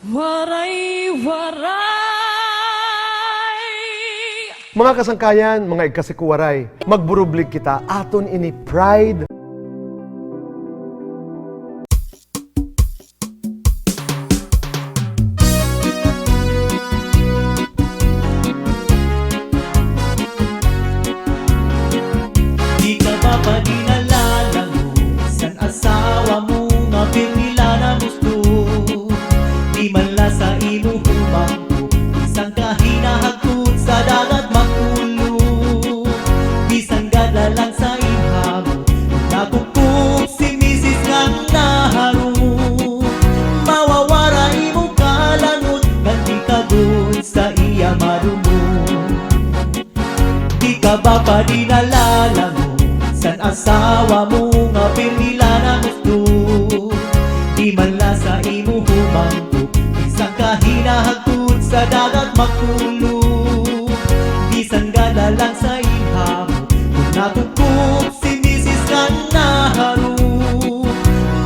Waray-waray. Mga kasangkayan, mga ikasikuwaray, magburublig kita aton ini pride. Di ka ba paninalala mo san asawa mo nga pirmila na gusto? Di man la sa imo humangko, isang kahinahagkod sa dagat makulo. Bisang gada lang sa ihamo, nakukuk si misis ngang naharo. Mawawara imo kalangot, ganti ka doon sa iya marumo. Di ka ba paninalala mo san asawa mo nga pirmila na gusto? Di man la sa imo humangko, isang kahinahagkod sa dagat makulo. Bisan gada lang sa ihamo, kung natugkog si misis kang naharo.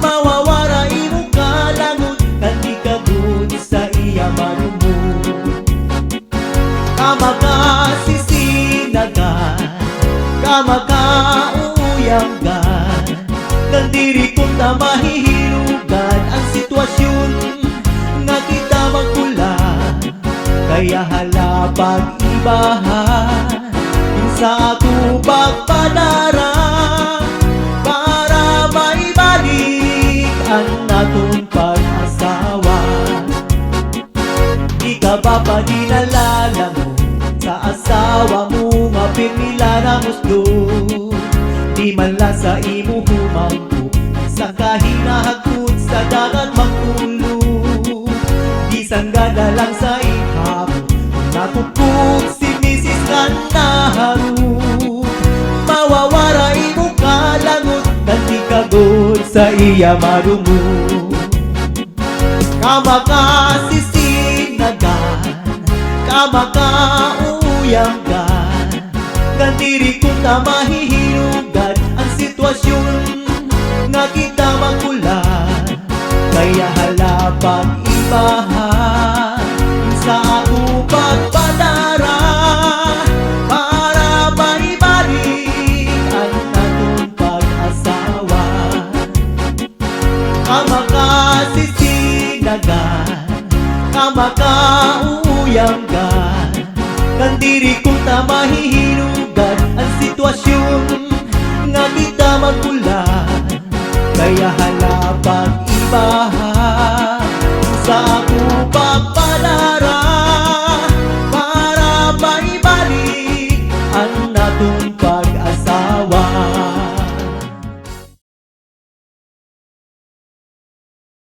Mawawara imo kalangot, kanti ka doon sa iya marumo. Kama ka sisinagan, kama ka uuyanggan, ng diri kong na mahihilugan ang sitwasyon nga kita magkula. Kaya hala pag-ibahan sa ako pagpadara, para maibalik ang natong pag-asawa. Di ka ba paninalala mo sa asawa mo nga pirmila na gusto? Di man la sa imo humangko, isang kahinahagkod sa dagat magkulo. Isang gada lang sa ihamo, natugkog si misis nga naharo. Mawawara imo kalangot, ganti ka god sa iya marumo. Kama ka sisinagan, kama ka uuyanggan, gandiri kung na mahihilugan ang sitwasyon nga kita magkulan. Kaya hala pag-ibahan sa ako pagpadara, para maibalik ang natong pag-asawa. Kama ka sisinagan, kama ka uuyanggan, kandiri kung ta mahihilugan ang sitwasyon nga kita magkulan. Kaya hala pag-ibahan sa ako pagpadara, para maibalik ang natong pag